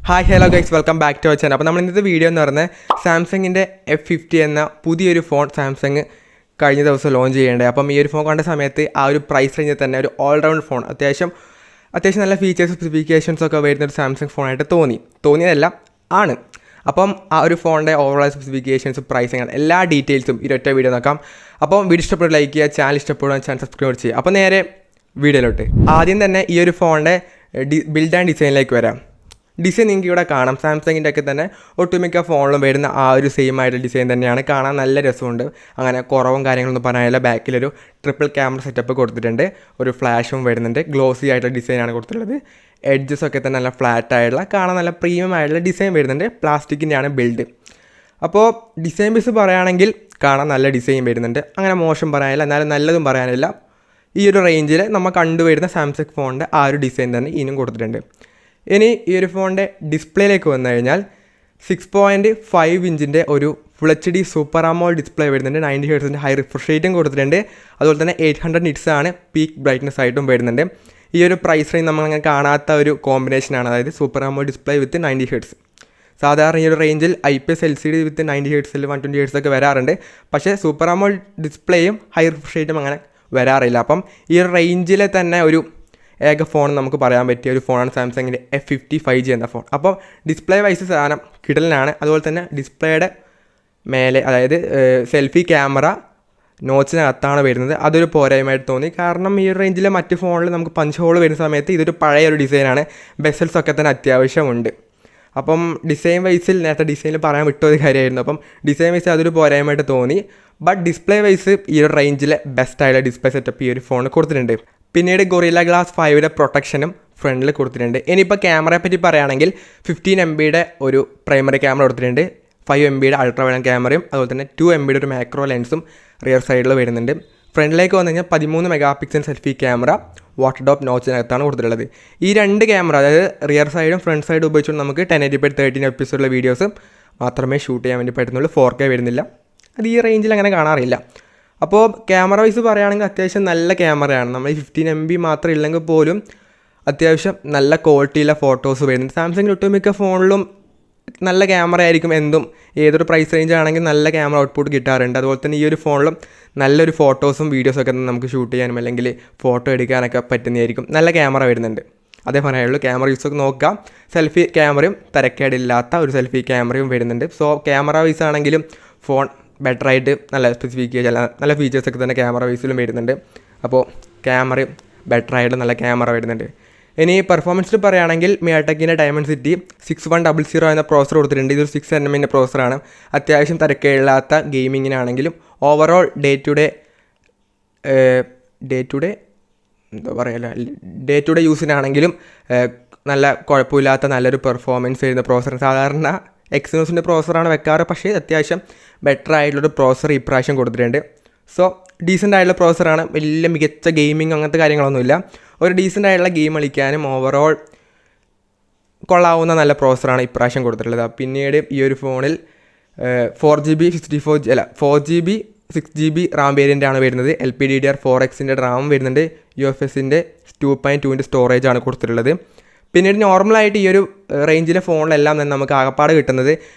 Hi hello guys, welcome back to our channel. അപ്പോൾ നമ്മൾ ഇന്നത്തെ വീഡിയോ എന്ന് പറഞ്ഞാൽ സാംസങ്ങിൻ്റെ F50 എന്ന പുതിയൊരു ഫോൺ സാംസങ് കഴിഞ്ഞ ദിവസം ലോഞ്ച് ചെയ്യേണ്ടത്. അപ്പം ഈ ഒരു ഫോൺ കണ്ട സമയത്ത് ആ ഒരു പ്രൈസ് റേഞ്ചിൽ തന്നെ ഒരു ഓൾറൗണ്ട് ഫോൺ അത്യാവശ്യം നല്ല ഫീച്ചേഴ്സ് സ്പെസിഫിക്കേഷൻസ് ഒക്കെ വരുന്നൊരു സാംസങ് ഫോണായിട്ട് തോന്നിയതല്ല ആണ്. അപ്പം ആ ഒരു ഫോണിൻ്റെ ഓവറോൾ സ്പെസിഫിക്കേഷൻസ്, പ്രൈസിങ്, എല്ലാ ഡീറ്റെയിൽസും ഈ ഒറ്റ വീഡിയോ നോക്കാം. അപ്പം വീഡിയോ ഇഷ്ടപ്പെടുക ലൈക്ക് ചെയ്യുക, ചാനൽ ഇഷ്ടപ്പെടുക ചാനൽ സബ്സ്ക്രൈബ് ചെയ്യുക. അപ്പോൾ നേരെ വീഡിയോയിലോട്ട്. ആദ്യം തന്നെ ഈ ഒരു ഫോണിൻ്റെ ബിൽഡ് ആൻഡ് ഡിസൈനിലേക്ക് വരാം. ഡിസൈൻ നിങ്ങൾക്ക് ഇവിടെ കാണാം. സാംസങ്ങിൻ്റെ ഒക്കെ തന്നെ ഒട്ടുമിക്ക ഫോണിലും വരുന്ന ആ ഒരു സെയിം ആയിട്ടുള്ള ഡിസൈൻ തന്നെയാണ്. കാണാൻ നല്ല രസമുണ്ട്. അങ്ങനെ കുറവും കാര്യങ്ങളൊന്നും പറയാനില്ല. ബാക്കിലൊരു ട്രിപ്പിൾ ക്യാമറ സെറ്റപ്പ് കൊടുത്തിട്ടുണ്ട്. ഒരു ഫ്ലാഷും വരുന്നുണ്ട്. ഗ്ലോസി ആയിട്ടുള്ള ഡിസൈനാണ് കൊടുത്തിട്ടുള്ളത്. എഡ്ജസ് ഒക്കെ തന്നെ നല്ല ഫ്ലാറ്റ് ആയിട്ടുള്ള, കാണാൻ നല്ല പ്രീമിയം ആയിട്ടുള്ള ഡിസൈൻ വരുന്നുണ്ട്. പ്ലാസ്റ്റിക്കിൻ്റെയാണ് ബിൽഡ്. അപ്പോൾ ഡിസൈൻ ബേസ് പറയുകയാണെങ്കിൽ കാണാൻ നല്ല ഡിസൈൻ വരുന്നുണ്ട്. അങ്ങനെ മോശം പറയാനില്ല, എന്നാലും നല്ലതും പറയാനില്ല. ഈ ഒരു റേഞ്ചിൽ നമ്മൾ കണ്ടുവരുന്ന സാംസങ് ഫോണിൻ്റെ ആ ഒരു ഡിസൈൻ തന്നെ ഇനിയും കൊടുത്തിട്ടുണ്ട്. ഇനി ഈ ഒരു ഫോണിൻ്റെ ഡിസ്പ്ലേയിലേക്ക് വന്നു കഴിഞ്ഞാൽ 6.5 ഇഞ്ചിൻ്റെ ഒരു full HD super AMOLED display വരുന്നുണ്ട്. 90 ഹെർട്സിൻ്റെ ഹൈ റിഫ്രഷ് റേറ്റും കൊടുത്തിട്ടുണ്ട്. അതുപോലെ തന്നെ 800 നിറ്റ്സ് ആണ് പീക്ക് ബ്രൈറ്റ്നസ് ആയിട്ടും വരുന്നുണ്ട്. ഈ ഒരു പ്രൈസ് റേഞ്ച് നമ്മളങ്ങനെ കാണാത്ത ഒരു കോമ്പിനേഷനാണ്. അതായത് സൂപ്പർ AMOLED ഡിസ്പ്ലേ വിത്ത് 90 ഹെർട്സ്. സാധാരണ ഈ ഒരു റേഞ്ചിൽ IPS LCD വിത്ത് 90 ഹെർട്സിൽ 120 ഹെർട്സ് ഒക്കെ വരാറുണ്ട്. പക്ഷേ സൂപ്പർ AMOLED ഡിസ്പ്ലേയും ഹൈ റിഫ്രഷ് റേറ്റും അങ്ങനെ വരാറില്ല. അപ്പം ഈ ഒരു റേഞ്ചിലെ തന്നെ ഒരു ഏക ഫോൺ നമുക്ക് പറയാൻ പറ്റിയ ഒരു ഫോണാണ് സാംസങ്ങിൻ്റെ F50 5G എന്ന ഫോൺ. അപ്പോൾ ഡിസ്പ്ലേ വൈസ് സാധനം കിടലിനാണ്. അതുപോലെ തന്നെ ഡിസ്പ്ലേയുടെ മേലെ, അതായത് സെൽഫി ക്യാമറ നോച്ചിനകത്താണ് വരുന്നത്. അതൊരു പോരായ്മയായിട്ട് തോന്നി. കാരണം ഈ ഒരു റേഞ്ചിലെ മറ്റ് ഫോണിൽ നമുക്ക് പഞ്ച് ഹോൾ വരുന്ന സമയത്ത് ഇതൊരു പഴയ ഒരു ഡിസൈനാണ്. ബെസൽസൊക്കെ തന്നെ അത്യാവശ്യമുണ്ട്. അപ്പം ഡിസൈൻ വൈസിൽ നേരത്തെ ഡിസൈനിൽ പറയാൻ വിട്ടൊരു കാര്യമായിരുന്നു. അപ്പം ഡിസൈൻ വൈസ് അതൊരു പോരായ്മയായിട്ട് തോന്നി. ബട്ട് ഡിസ്പ്ലേ വൈസ് ഈ ഒരു റേഞ്ചിലെ ബെസ്റ്റായുള്ള ഡിസ്പ്ലേ സെറ്റപ്പ് ഈ ഒരു ഫോണിൽ കൊടുത്തിട്ടുണ്ട്. പിന്നീട് ഗൊറില്ല ഗ്ലാസ് 5യുടെ പ്രൊട്ടക്ഷനും ഫ്രണ്ടിൽ കൊടുത്തിട്ടുണ്ട്. ഇനിയിപ്പോൾ ക്യാമറയെ പറ്റി പറയുകയാണെങ്കിൽ 15 MB ഒരു പ്രൈമറി ക്യാമറ കൊടുത്തിട്ടുണ്ട്. 5 MB അൾട്രാ വൈഡ് ക്യാമറയും അതുപോലെ തന്നെ 2 MB ഒരു മാക്രോ ലെൻസും റിയർ സൈഡിൽ വരുന്നുണ്ട്. ഫ്രണ്ടിലേക്ക് വന്നു കഴിഞ്ഞാൽ 13 MP selfie camera water drop നോച്ചിനകത്താണ് കൊടുത്തിട്ടുള്ളത്. ഈ രണ്ട് ക്യാമറ, അതായത് റിയർ സൈഡും ഫ്രണ്ട് സൈഡും ഉപയോഗിച്ചുകൊണ്ട് നമുക്ക് 1080p 13 FPS വീഡിയോസ് മാത്രമേ ഷൂട്ട് ചെയ്യാൻ വേണ്ടി പറ്റുന്നുള്ളൂ. 4K വരുന്നില്ല. അത് ഈ റേഞ്ചിൽ അങ്ങനെ കാണാറില്ല. അപ്പോൾ ക്യാമറ വൈസ് പറയുകയാണെങ്കിൽ അത്യാവശ്യം നല്ല ക്യാമറയാണ്. നമ്മൾ ഈ 15 MB മാത്രം ഇല്ലെങ്കിൽ പോലും അത്യാവശ്യം നല്ല ക്വാളിറ്റിയിലെ ഫോട്ടോസ് വരുന്നുണ്ട്. സാംസങ്ങിൽ ഒട്ടുമിക്ക ഫോണിലും നല്ല ക്യാമറ ആയിരിക്കും. എന്തും ഏതൊരു പ്രൈസ് റേഞ്ച് ആണെങ്കിൽ നല്ല ക്യാമറ ഔട്ട്പുട്ട് കിട്ടാറുണ്ട്. അതുപോലെ തന്നെ ഈ ഒരു ഫോണിലും നല്ലൊരു ഫോട്ടോസും വീഡിയോസൊക്കെ നമുക്ക് ഷൂട്ട് ചെയ്യാനും അല്ലെങ്കിൽ ഫോട്ടോ എടുക്കാനൊക്കെ പറ്റുന്നതായിരിക്കും. നല്ല ക്യാമറ വരുന്നുണ്ട്. അതേ പറയാനുള്ളൂ. ക്യാമറ യൂസൊക്കെ നോക്കാം. സെൽഫി ക്യാമറയും തരക്കേടില്ലാത്ത ഒരു സെൽഫി ക്യാമറയും വരുന്നുണ്ട്. സോ ക്യാമറ വൈസ് ആണെങ്കിലും ഫോൺ ബെറ്ററായിട്ട് നല്ല സ്പെസിഫിക്കേഷൻ, നല്ല ഫീച്ചേഴ്സൊക്കെ തന്നെ ക്യാമറ വൈസിലും വരുന്നുണ്ട്. അപ്പോൾ ക്യാമറയും ബെറ്ററായിട്ട് നല്ല ക്യാമറ വരുന്നുണ്ട്. ഇനി പെർഫോമൻസിൽ പറയുകയാണെങ്കിൽ മിയാടെക്കിൻ്റെ ഡയമൻസിറ്റി 6100 എന്ന പ്രോസർ കൊടുത്തിട്ടുണ്ട്. ഇതൊരു 6nm പ്രോസറാണ്. അത്യാവശ്യം തിരക്കേടില്ലാത്ത ഗെയിമിങ്ങിനാണെങ്കിലും ഓവറോൾ ഡേ ടു ഡേ യൂസിനാണെങ്കിലും നല്ല കുഴപ്പമില്ലാത്ത നല്ലൊരു പെർഫോമൻസ് വരുന്ന പ്രോസർ. സാധാരണ എക്സിനോസിൻ്റെ പ്രോസറാണ് വെക്കാറ്. പക്ഷേ അത്യാവശ്യം ബെറ്റർ ആയിട്ടുള്ളൊരു പ്രോസർ ഇപ്രാവശ്യം കൊടുത്തിട്ടുണ്ട്. സോ ഡീസൻ്റ് ആയിട്ടുള്ള പ്രോസറാണ്. വലിയ മികച്ച ഗെയിമിങ് അങ്ങനത്തെ കാര്യങ്ങളൊന്നുമില്ല. ഒരു ഡീസൻ്റ് ആയിട്ടുള്ള ഗെയിം കളിക്കാനും ഓവറോൾ കൊള്ളാവുന്ന നല്ല പ്രോസറാണ് ഇപ്രാവശ്യം കൊടുത്തിട്ടുള്ളത്. പിന്നീട് ഈ ഒരു ഫോണിൽ 4GB 6GB റാം വേരിയൻ്റാണ് വരുന്നത്. LPDDR4Xൻ്റെ റാം വരുന്നുണ്ട്. UFSൻ്റെ 2.2 സ്റ്റോറേജാണ് കൊടുത്തിട്ടുള്ളത്. പിന്നീട് നോർമലായിട്ട് ഈ ഒരു റേഞ്ചിലെ ഫോണിലെല്ലാം തന്നെ നമുക്ക് ആകപ്പാട് കിട്ടുന്നത്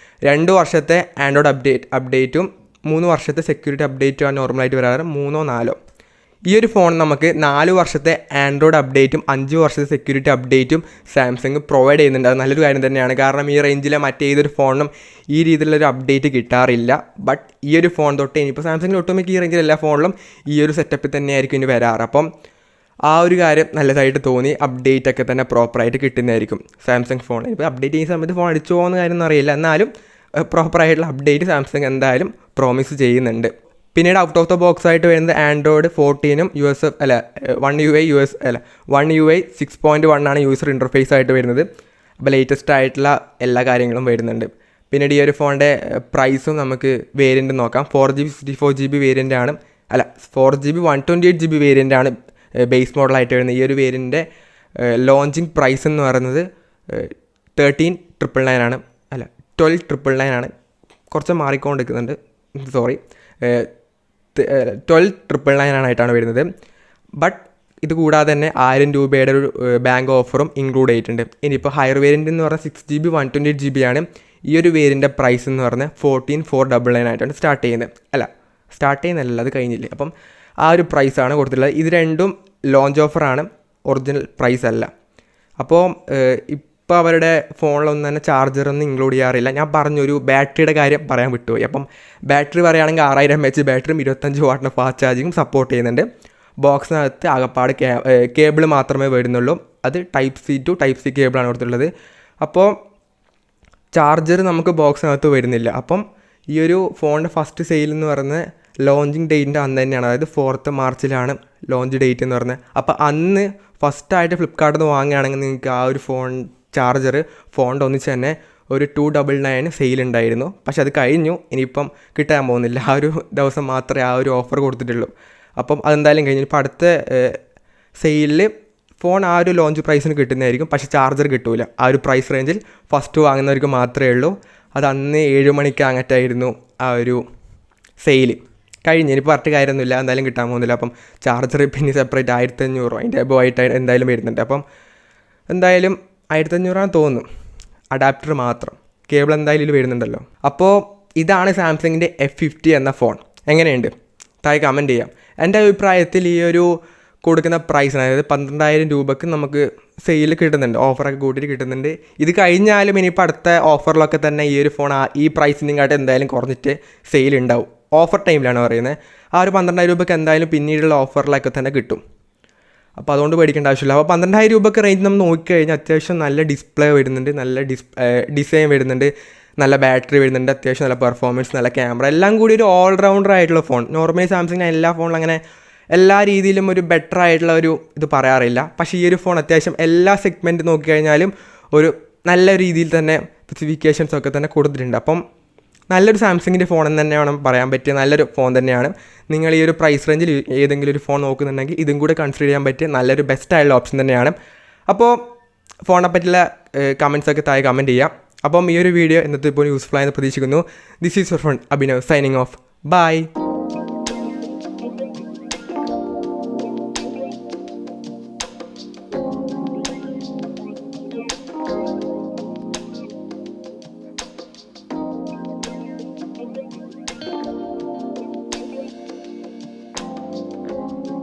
2 വർഷത്തെ ആൻഡ്രോയിഡ് അപ്ഡേറ്റും 3 വർഷത്തെ സെക്യൂരിറ്റി അപ്ഡേറ്റുമാണ് നോർമലായിട്ട് വരാറ്. 3 or 4. ഈ ഒരു ഫോൺ നമുക്ക് 4 വർഷത്തെ ആൻഡ്രോയിഡ് അപ്ഡേറ്റും 5 വർഷത്തെ സെക്യൂരിറ്റി അപ്ഡേറ്റും സാംസങ് പ്രൊവൈഡ് ചെയ്യുന്നുണ്ട്. അത് നല്ലൊരു കാര്യം തന്നെയാണ്. കാരണം ഈ റേഞ്ചിലെ മറ്റേതൊരു ഫോണിനും ഈ രീതിയിലുള്ളൊരു അപ്ഡേറ്റ് കിട്ടാറില്ല. ബട്ട് ഈ ഒരു ഫോൺ തൊട്ട് ഇനിയിപ്പോൾ സാംസങ്ങിൽ ഒട്ടുമിക്ക ഈ റേഞ്ചിൽ എല്ലാ ഫോണിലും ഈ ഒരു സെറ്റപ്പിൽ തന്നെയായിരിക്കും ഇനി വരാറ്. അപ്പം ആ ഒരു കാര്യം നല്ലതായിട്ട് തോന്നി. അപ്ഡേറ്റ് ഒക്കെ തന്നെ പ്രോപ്പറായിട്ട് കിട്ടുന്നതായിരിക്കും സാംസങ് ഫോൺ. ഇപ്പോൾ അപ്ഡേറ്റ് ചെയ്യുന്ന സമയത്ത് ഫോൺ അടിച്ചു പോകുന്ന കാര്യമൊന്നും അറിയില്ല. എന്നാലും പ്രോപ്പറായിട്ടുള്ള അപ്ഡേറ്റ് സാംസങ് എന്തായാലും പ്രോമിസ് ചെയ്യുന്നുണ്ട്. പിന്നീട് ഔട്ട് ഓഫ് ദ ബോക്സ് ആയിട്ട് വരുന്നത് ആൻഡ്രോയിഡ് 14ഉം One UI 6.1 ആണ് യൂസർ ഇൻ്റർഫേസ് ആയിട്ട് വരുന്നത്. അപ്പോൾ ലേറ്റസ്റ്റ് ആയിട്ടുള്ള എല്ലാ കാര്യങ്ങളും വരുന്നുണ്ട്. പിന്നീട് ഈ ഒരു ഫോണിൻ്റെ പ്രൈസും നമുക്ക് വേരിയൻ്റ് നോക്കാം. 4GB 64GB വേരിയൻ്റാണ്, 4GB 128GB വേരിയൻ്റാണ് base മോഡലായിട്ട് വരുന്നത്. ഈ ഒരു വേരിയൻ്റെ ലോഞ്ചിങ് പ്രൈസ് എന്ന് പറയുന്നത് 13,999 ആണ്, 12,999 ആണ്. കുറച്ച് മാറിക്കൊണ്ടിരിക്കുന്നുണ്ട്, 12,999 ആയിട്ടാണ് വരുന്നത്. ബട്ട് ഇത് കൂടാതെ തന്നെ 1000 രൂപയുടെ ഒരു ബാങ്ക് ഓഫറും ഇൻക്ലൂഡ് ചെയ്തിട്ടുണ്ട്. ഇനിയിപ്പോൾ ഹയർ വേരിയൻ്റ് എന്ന് പറഞ്ഞാൽ 6GB 128GB ആണ്. ഈ ഒരു വേരിയൻ്റെ പ്രൈസ് എന്ന് പറഞ്ഞാൽ 14,499 ആയിട്ടാണ് സ്റ്റാർട്ട് ചെയ്യുന്നതല്ല, അത് കഴിഞ്ഞില്ലേ. അപ്പം ആ ഒരു പ്രൈസാണ് കൊടുത്തിട്ടുള്ളത്. ഇത് രണ്ടും ലോഞ്ച് ഓഫറാണ്, ഒറിജിനൽ പ്രൈസ് അല്ല. അപ്പോൾ ഇപ്പോൾ അവരുടെ ഫോണിലൊന്നും തന്നെ ചാർജറൊന്നും ഇൻക്ലൂഡ് ചെയ്യാറില്ല. ഞാൻ പറഞ്ഞൊരു ബാറ്ററിയുടെ കാര്യം പറയാൻ വിട്ടുപോയി. അപ്പം ബാറ്ററി പറയുകയാണെങ്കിൽ 6000 mAh ബാറ്ററിയും 25 വാട്ടിൻ്റെ ഫാസ്റ്റ് ചാർജിങ്ങും സപ്പോർട്ട് ചെയ്യുന്നുണ്ട്. ബോക്സിനകത്ത് ആകപ്പാട് കേബിൾ മാത്രമേ വരുന്നുള്ളൂ. അത് type C to type C കേബിളാണ് കൊടുത്തിട്ടുള്ളത്. അപ്പോൾ ചാർജർ നമുക്ക് ബോക്സിനകത്ത് വരുന്നില്ല. അപ്പം ഈ ഒരു ഫോണിൻ്റെ ഫസ്റ്റ് സെയിൽ എന്ന് പറയുന്നത് ലോഞ്ചിങ് ഡേറ്റിൻ്റെ അന്ന് തന്നെയാണ്, അതായത് 4th മാർച്ചിലാണ് ലോഞ്ച് ഡേറ്റ് എന്ന് പറഞ്ഞത്. അപ്പോൾ അന്ന് ഫസ്റ്റായിട്ട് ഫ്ലിപ്കാർട്ടിൽ നിന്ന് വാങ്ങുകയാണെങ്കിൽ നിങ്ങൾക്ക് ആ ഒരു ചാർജർ ഫോണിൻ്റെ ഒന്നിച്ച് തന്നെ ഒരു 299 സെയിലുണ്ടായിരുന്നു. പക്ഷെ അത് കഴിഞ്ഞു, ഇനിയിപ്പം കിട്ടാൻ പോകുന്നില്ല. ആ ഒരു ദിവസം മാത്രമേ ആ ഒരു ഓഫർ കൊടുത്തിട്ടുള്ളൂ. അപ്പം അതെന്തായാലും കഴിഞ്ഞു. ഇപ്പോൾ അടുത്ത സെയിലിൽ ഫോൺ ആ ഒരു ലോഞ്ച് പ്രൈസിന് കിട്ടുന്നതായിരിക്കും, പക്ഷേ ചാർജർ കിട്ടില്ല. ആ ഒരു പ്രൈസ് റേഞ്ചിൽ ഫസ്റ്റ് വാങ്ങുന്നവർക്ക് മാത്രമേ ഉള്ളൂ. അത് അന്ന് 7 മണിക്ക് അങ്ങറ്റായിരുന്നു ആ ഒരു സെയിൽ കഴിഞ്ഞ്. ഇനിയിപ്പോൾ പറഞ്ഞിട്ട് കാര്യമൊന്നുമില്ല, എന്തായാലും കിട്ടാൻ പോകുന്നില്ല. അപ്പം ചാർജർ പിന്നെ സെപ്പറേറ്റ് 1500 അതിൻ്റെ എബോ ആയിട്ട് എന്തായാലും വരുന്നുണ്ട്. അപ്പം എന്തായാലും 1500 തോന്നുന്നു, അഡാപ്റ്റർ മാത്രം. കേബിൾ എന്തായാലും ഇതിൽ വരുന്നുണ്ടല്ലോ. അപ്പോൾ ഇതാണ് സാംസങ്ങിൻ്റെ F50 എന്ന ഫോൺ. എങ്ങനെയുണ്ട് താഴെ കമൻറ്റ് ചെയ്യാം. എൻ്റെ അഭിപ്രായത്തിൽ ഈ ഒരു കൊടുക്കുന്ന പ്രൈസിന്, അതായത് 12,000 രൂപയ്ക്ക് നമുക്ക് സെയിൽ കിട്ടുന്നുണ്ട്, ഓഫറൊക്കെ കൂട്ടിയിട്ട് കിട്ടുന്നുണ്ട്. ഇത് കഴിഞ്ഞാലും ഇനിയിപ്പോൾ അടുത്ത ഓഫറിലൊക്കെ തന്നെ ഈ ഒരു ഫോൺ ഈ പ്രൈസിനെക്കാട്ട് എന്തായാലും കുറഞ്ഞിട്ട് സെയിൽ ഉണ്ടാവും. ഓഫർ ടൈമിലാണ് പറയുന്നത്. ആ ഒരു 12,000 രൂപയ്ക്ക് എന്തായാലും പിന്നീടുള്ള ഓഫറിലൊക്കെ തന്നെ കിട്ടും. അപ്പോൾ അതുകൊണ്ട് പേടിക്കേണ്ട ആവശ്യമില്ല. അപ്പോൾ 12,000 രൂപയ്ക്ക് റേഞ്ച് നമ്മൾ നോക്കിക്കഴിഞ്ഞാൽ അത്യാവശ്യം നല്ല ഡിസ്പ്ലേ വരുന്നുണ്ട്, നല്ല ഡിസൈൻ വരുന്നുണ്ട്, നല്ല ബാറ്ററി വരുന്നുണ്ട്, അത്യാവശ്യം നല്ല പെർഫോമൻസ്, നല്ല ക്യാമറ, എല്ലാം കൂടി ഒരു ഓൾറൗണ്ടർ ആയിട്ടുള്ള ഫോൺ. നോർമലി സാംസങ്ങിന് എല്ലാ ഫോണിലും അങ്ങനെ എല്ലാ രീതിയിലും ഒരു ബെറ്റർ ആയിട്ടുള്ള ഒരു ഇത് പറയാറില്ല. പക്ഷേ ഈ ഒരു ഫോൺ അത്യാവശ്യം എല്ലാ സെഗ്മെൻറ്റ് നോക്കിക്കഴിഞ്ഞാലും ഒരു നല്ല രീതിയിൽ തന്നെ സ്പെസിഫിക്കേഷൻസ് ഒക്കെ തന്നെ കൊടുത്തിട്ടുണ്ട്. അപ്പം നല്ലൊരു സാംസങ്ങിൻ്റെ ഫോൺ എന്ന് തന്നെ വേണം പറയാൻ പറ്റിയ നല്ലൊരു ഫോൺ തന്നെയാണ്. നിങ്ങൾ ഈ ഒരു പ്രൈസ് റേഞ്ചിൽ ഏതെങ്കിലും ഒരു ഫോൺ നോക്കുന്നുണ്ടെങ്കിൽ ഇതും കൂടെ കൺസിഡർ ചെയ്യാൻ പറ്റിയ നല്ലൊരു ബെസ്റ്റായുള്ള ഓപ്ഷൻ തന്നെയാണ്. അപ്പോൾ ഫോണിനെ പറ്റിയുള്ള കമൻറ്റ്സൊക്കെ താഴെ കമൻറ്റ് ചെയ്യാം. അപ്പം ഈ ഒരു വീഡിയോ ഇന്നത്തെ ഇപ്പോൾ യൂസ്ഫുൾ ആയെന്ന് പ്രതീക്ഷിക്കുന്നു. This is your friend Abhinav signing off. By.